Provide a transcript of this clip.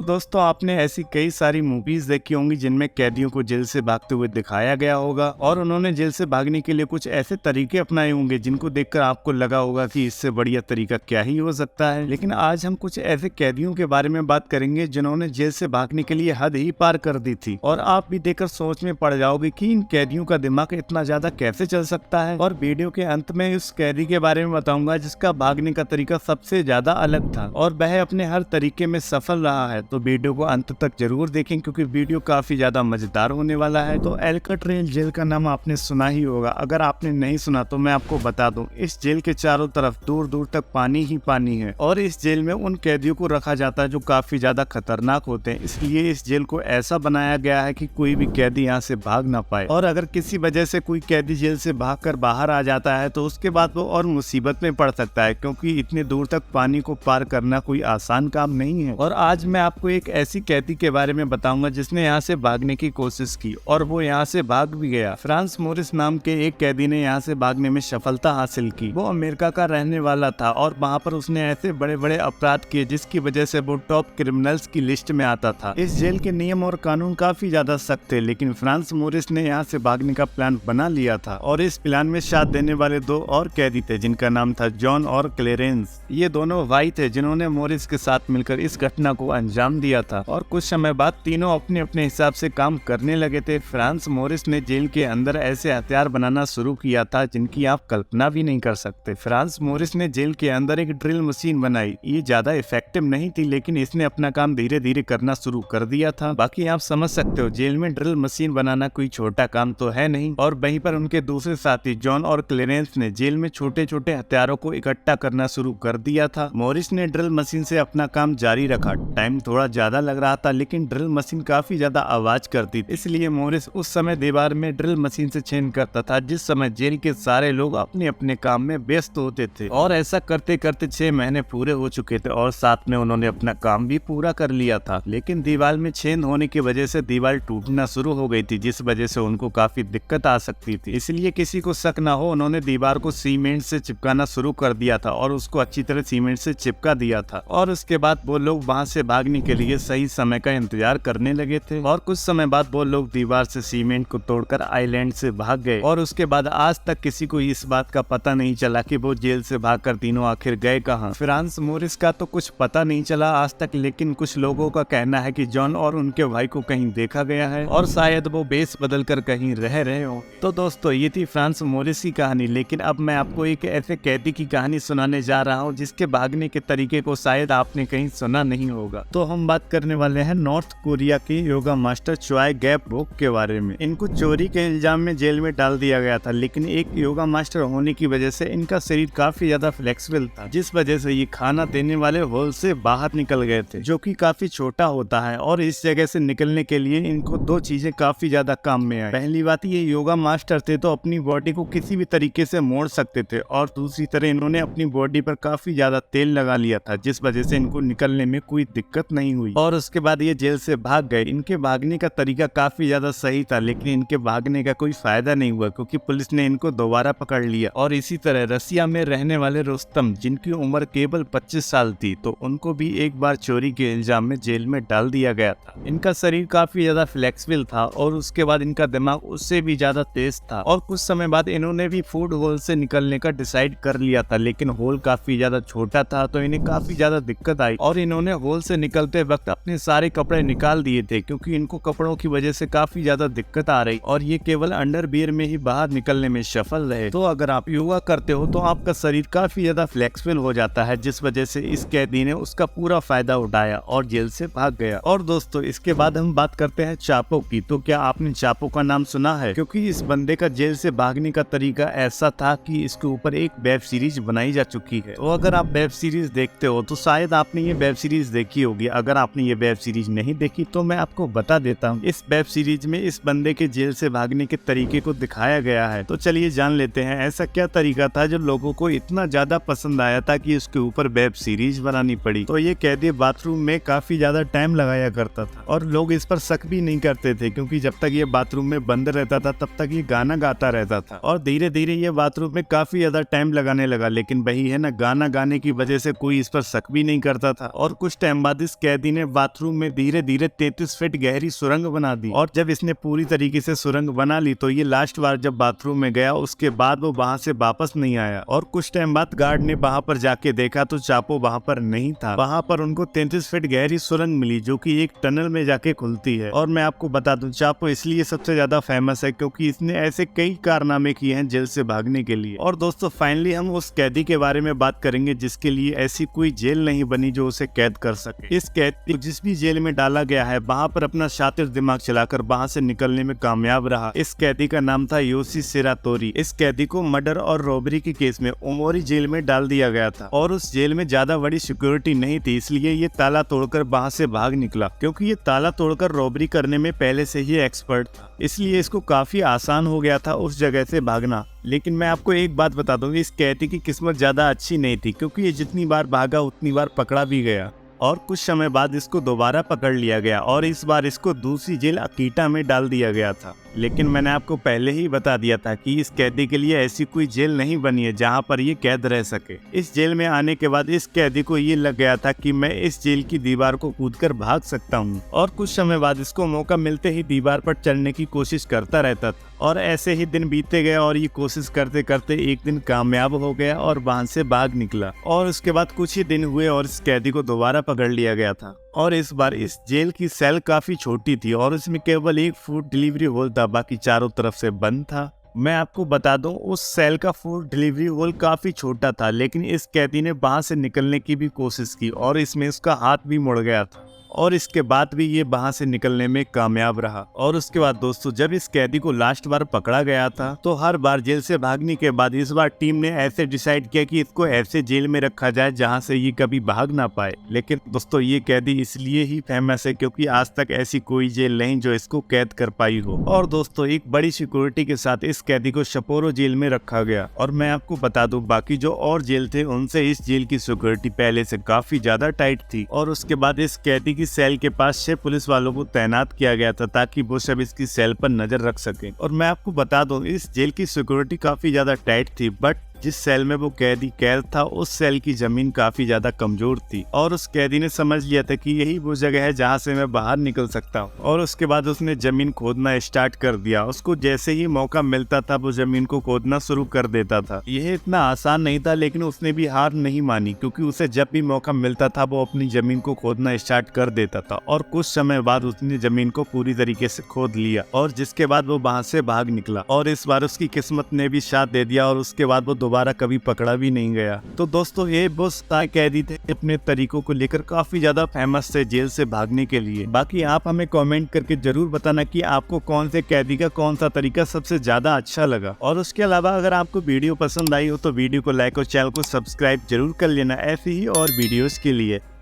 तो दोस्तों आपने ऐसी कई सारी मूवीज देखी होंगी जिनमें कैदियों को जेल से भागते हुए दिखाया गया होगा और उन्होंने जेल से भागने के लिए कुछ ऐसे तरीके अपनाए होंगे जिनको देखकर आपको लगा होगा कि इससे बढ़िया तरीका क्या ही हो सकता है। लेकिन आज हम कुछ ऐसे कैदियों के बारे में बात करेंगे जिन्होंने जेल से भागने के लिए हद ही पार कर दी थी और आप भी देखकर सोच में पड़ जाओगे कि इन कैदियों का दिमाग इतना ज्यादा कैसे चल सकता है। और वीडियो के अंत में उस कैदी के बारे में बताऊंगा जिसका भागने का तरीका सबसे ज्यादा अलग था और वह अपने हर तरीके में सफल रहा है। तो वीडियो को अंत तक जरूर देखें क्योंकि वीडियो काफी ज्यादा मजेदार होने वाला है। तो एल्काट्रेज जेल का नाम आपने सुना ही होगा, अगर आपने नहीं सुना तो मैं आपको बता दूं, इस जेल के चारों तरफ दूर दूर तक पानी ही पानी है और इस जेल में उन कैदियों को रखा जाता है जो काफी ज्यादा खतरनाक होते हैं। इसलिए इस जेल को ऐसा बनाया गया है कि कोई भी कैदी यहाँ से भाग ना पाए और अगर किसी वजह से कोई कैदी जेल से भागकर बाहर आ जाता है तो उसके बाद वो और मुसीबत में पड़ सकता है क्योंकि इतने दूर तक पानी को पार करना कोई आसान काम नहीं है। और आज मैं आपको एक ऐसी कैदी के बारे में बताऊंगा जिसने यहाँ से भागने की कोशिश की और वो यहाँ से भाग भी गया। फ्रांस मोरिस नाम के एक कैदी ने यहाँ से भागने में सफलता हासिल की। वो अमेरिका का रहने वाला था और वहाँ पर उसने ऐसे बड़े बड़े अपराध किए जिसकी वजह से वो टॉप क्रिमिनल्स की लिस्ट में आता था। इस जेल के नियम और कानून काफी ज्यादा सख्त थे, लेकिन फ्रांस मोरिस ने यहाँ से भागने का प्लान बना लिया था और इस प्लान में साथ देने वाले दो और कैदी थे जिनका नाम था जॉन और क्लेरेंस। ये दोनों भाई थे जिन्होंने मोरिस के साथ मिलकर इस घटना को अंजाम दिया था और कुछ समय बाद तीनों अपने अपने हिसाब से काम करने लगे थे। फ्रांस मोरिस ने जेल के अंदर ऐसे हथियार बनाना शुरू किया था जिनकी आप कल्पना भी नहीं कर सकते। फ्रांस मोरिस ने जेल के अंदर एक ड्रिल मशीन बनाई। ये ज्यादा इफेक्टिव नहीं थी लेकिन इसने अपना काम धीरे धीरे करना शुरू कर दिया था। बाकी आप समझ सकते हो जेल में ड्रिल मशीन बनाना कोई छोटा काम तो है नहीं। और वहीं पर उनके दूसरे साथी जॉन और क्लेरेंस ने जेल में छोटे छोटे हथियारों को इकट्ठा करना शुरू कर दिया था। मोरिस ने ड्रिल मशीन से अपना काम जारी रखा। टाइम थोड़ा ज्यादा लग रहा था लेकिन ड्रिल मशीन काफी ज्यादा आवाज करती थी, इसलिए मोरिस उस समय दीवार में ड्रिल मशीन से छेद करता था जिस समय जेल के सारे लोग अपने अपने काम में व्यस्त होते थे। और ऐसा करते करते 6 महीने पूरे हो चुके थे और साथ में उन्होंने अपना काम भी पूरा कर लिया था। लेकिन दीवार में छेद होने की वजह से दीवार टूटना शुरू हो गई थी जिस वजह से उनको काफी दिक्कत आ सकती थी। इसलिए किसी को शक ना हो उन्होंने दीवार को सीमेंट से चिपकाना शुरू कर दिया था और उसको अच्छी तरह सीमेंट से चिपका दिया था। और उसके बाद वो लोग वहाँ से भागने के लिए सही समय का इंतजार करने लगे थे और कुछ समय बाद वो लोग दीवार से सीमेंट को तोड़कर आइलैंड से भाग गए। और उसके बाद आज तक किसी को इस बात का पता नहीं चला कि वो जेल से भागकर तीनों आखिर गए कहाँ। फ्रांस मोरिस का तो कुछ पता नहीं चला आज तक, लेकिन कुछ लोगों का कहना है कि जॉन और उनके भाई को कहीं देखा गया है और शायद वो बेस बदल कर कहीं रह रहे हो। तो दोस्तों ये थी फ्रांस मोरिस की कहानी, लेकिन अब मैं आपको एक ऐसे कैदी की कहानी सुनाने जा रहा हूँ जिसके भागने के तरीके को शायद आपने कहीं सुना नहीं होगा। तो हम बात करने वाले हैं नॉर्थ कोरिया के योगा मास्टर चोय गैप वोक के बारे में। इनको चोरी के इल्जाम में जेल में डाल दिया गया था, लेकिन एक योगा मास्टर होने की वजह से इनका शरीर काफी ज्यादा फ्लेक्सिबल था जिस वजह से ये खाना देने वाले होल से बाहर निकल गए थे जो कि काफी छोटा होता है। और इस जगह से निकलने के लिए इनको 2 चीजें काफी ज्यादा काम में आई। पहली बात, ये योगा मास्टर थे तो अपनी बॉडी को किसी भी तरीके से मोड़ सकते थे और दूसरी तरह इन्होंने अपनी बॉडी पर काफी ज्यादा तेल लगा लिया था जिस वजह से इनको निकलने में कोई दिक्कत नहीं हुई। और उसके बाद ये जेल से भाग गए। इनके भागने का तरीका काफी ज्यादा सही था लेकिन इनके भागने का कोई फायदा नहीं हुआ क्योंकि पुलिस ने इनको दोबारा पकड़ लिया। और इसी तरह रसिया में रहने वाले रुस्तम जिनकी उम्र केवल 25 साल थी तो उनको भी एक बार चोरी के इल्जाम में जेल में डाल दिया गया था। इनका शरीर काफी ज्यादा फ्लेक्सिबल था और उसके बाद इनका दिमाग उससे भी ज्यादा तेज था और कुछ समय बाद इन्होंने भी फूड होल से निकलने का डिसाइड कर लिया था, लेकिन होल काफी ज्यादा छोटा था तो इन्हें काफी ज्यादा दिक्कत आई और इन्होंने होल से निकलते वक्त अपने सारे कपड़े निकाल दिए थे क्योंकि इनको कपड़ों की वजह से काफी ज्यादा दिक्कत आ रही और ये केवल अंडरवियर में ही बाहर निकलने में सफल रहे। तो अगर आप योगा करते हो तो आपका शरीर काफी ज्यादा फ्लेक्सिबल हो जाता है जिस वजह से इस कैदी ने उसका पूरा फायदा उठाया और जेल से भाग गया। और दोस्तों इसके बाद हम बात करते हैं चापो की। तो क्या आपने चापो का नाम सुना है? क्योंकि इस बंदे का जेल से भागने का तरीका ऐसा था कि इसके ऊपर एक वेब सीरीज बनाई जा चुकी है। तो अगर आप वेब सीरीज देखते हो तो शायद आपने ये वेब सीरीज देखी होगी। अगर आपने ये वेब सीरीज नहीं देखी तो मैं आपको बता देता हूँ। इस वेब सीरीज में इस बंदे के जेल से भागने के तरीके को दिखाया गया है। तो चलिए जान लेते हैं ऐसा क्या तरीका था जो लोगों को इतना ज्यादा पसंद आया था कि इसके ऊपर वेब सीरीज बनानी पड़ी। तो ये कैदी बाथरूम में काफी ज्यादा टाइम लगाया करता था और लोग इस पर शक भी नहीं करते थे क्योंकि जब तक ये बाथरूम में बंद रहता था तब तक ये गाना गाता रहता था और धीरे धीरे ये बाथरूम में काफी ज्यादा टाइम लगाने लगा। लेकिन वही है ना, गाना गाने की वजह से कोई इस पर शक भी नहीं करता था और कुछ टाइम बाद इस कैदी ने बाथरूम में धीरे धीरे 33 फीट गहरी सुरंग बना दी। और जब इसने पूरी तरीके से सुरंग बना ली तो ये लास्ट बार जब बाथरूम में गया उसके बाद वो वहाँ से वापस नहीं आया। और कुछ टाइम बाद गार्ड ने वहाँ पर जाके देखा तो चापो वहाँ पर नहीं था। वहाँ पर उनको 33 फीट गहरी सुरंग मिली जो कि एक टनल में जाके खुलती है। और मैं आपको बता दूं चापो इसलिए सबसे ज्यादा फेमस है क्योंकि इसने ऐसे कई कारनामे किए हैं जेल से भागने के लिए। और दोस्तों फाइनली हम उस कैदी के बारे में बात करेंगे जिसके लिए ऐसी कोई जेल नहीं बनी जो उसे कैद कर सके। इस कैदी को जिस भी जेल में डाला गया है वहाँ पर अपना शातिर दिमाग चलाकर वहाँ से निकलने में कामयाब रहा। इस कैदी का नाम था योशी सेरातोरी। इस कैदी को मर्डर और रॉबरी के केस में ओमोरी जेल में डाल दिया गया था और उस जेल में ज्यादा बड़ी सिक्योरिटी नहीं थी, इसलिए ये ताला तोड़कर वहाँ से भाग निकला। क्योंकि ये ताला तोड़कर रॉबरी करने में पहले से ही एक्सपर्ट था, इसलिए इसको काफी आसान हो गया था उस जगह से भागना। लेकिन मैं आपको एक बात बता दूं, इस कैदी की किस्मत ज्यादा अच्छी नहीं थी क्योंकि ये जितनी बार भागा उतनी बार पकड़ा भी गया। और कुछ समय बाद इसको दोबारा पकड़ लिया गया और इस बार इसको दूसरी जेल अकीटा में डाल दिया गया था। लेकिन मैंने आपको पहले ही बता दिया था कि इस कैदी के लिए ऐसी कोई जेल नहीं बनी है जहां पर ये कैद रह सके। इस जेल में आने के बाद इस कैदी को ये लग गया था कि मैं इस जेल की दीवार को कूदकर भाग सकता हूं। और कुछ समय बाद इसको मौका मिलते ही दीवार पर चढ़ने की कोशिश करता रहता था। और ऐसे ही दिन बीतते गए और ये कोशिश करते करते एक दिन कामयाब हो गया और वहां से भाग निकला। और उसके बाद कुछ ही दिन हुए और इस कैदी को दोबारा पकड़ लिया गया था। और इस बार इस जेल की सेल काफी छोटी थी और इसमें केवल एक फूड डिलीवरी होल था, बाकी चारों तरफ से बंद था। मैं आपको बता दूं उस सेल का फूड डिलीवरी होल काफी छोटा था, लेकिन इस कैदी ने वहां से निकलने की भी कोशिश की और इसमें उसका हाथ भी मुड़ गया था। और इसके बाद भी ये वहां से निकलने में कामयाब रहा। और उसके बाद दोस्तों जब इस कैदी को लास्ट बार पकड़ा गया था तो हर बार जेल से भागने के बाद इस बार टीम ने ऐसे डिसाइड किया कि इसको ऐसे जेल में रखा जाए जहां से ये कभी भाग ना पाए। लेकिन दोस्तों ये कैदी इसलिए ही फेमस है क्योंकि आज तक ऐसी कोई जेल नहीं जो इसको कैद कर पाई हो। और दोस्तों एक बड़ी सिक्योरिटी के साथ इस कैदी को शपोरो जेल में रखा गया। और मैं आपको बता दूं बाकी जो और जेल थे उनसे इस जेल की सिक्योरिटी पहले से काफी ज्यादा टाइट थी। और उसके बाद इस कैदी की सेल के पास 6 पुलिस वालों को तैनात किया गया था ताकि वो सब इसकी सेल पर नजर रख सकें। और मैं आपको बता दूं इस जेल की सिक्योरिटी काफी ज्यादा टाइट थी, बट जिस सेल में वो कैदी कैद था उस सेल की जमीन काफी ज्यादा कमजोर थी। और उस कैदी ने समझ लिया था कि यही वो जगह है जहां से मैं बाहर निकल सकता हूं। और उसके बाद उसने जमीन खोदना स्टार्ट कर दिया। उसको जैसे ही मौका मिलता था वो जमीन को खोदना शुरू कर देता था। यह इतना आसान नहीं था, लेकिन उसने भी हार नहीं मानी क्योंकि उसे जब भी मौका मिलता था वो अपनी जमीन को खोदना स्टार्ट कर देता था। और कुछ समय बाद उसने जमीन को पूरी तरीके से खोद लिया और जिसके बाद वो वहां से भाग निकला। और इस बार उसकी किस्मत ने भी साथ दे दिया और उसके बाद वो दोबारा कभी पकड़ा भी नहीं गया। तो दोस्तों ये वो कैदी थे अपने तरीकों को लेकर काफी ज्यादा फेमस थे जेल से भागने के लिए। बाकी आप हमें कमेंट करके जरूर बताना कि आपको कौन से कैदी का कौन सा तरीका सबसे ज्यादा अच्छा लगा। और उसके अलावा अगर आपको वीडियो पसंद आई हो तो वीडियो को लाइक और चैनल को सब्सक्राइब जरूर कर लेना ऐसी ही और वीडियोस के लिए।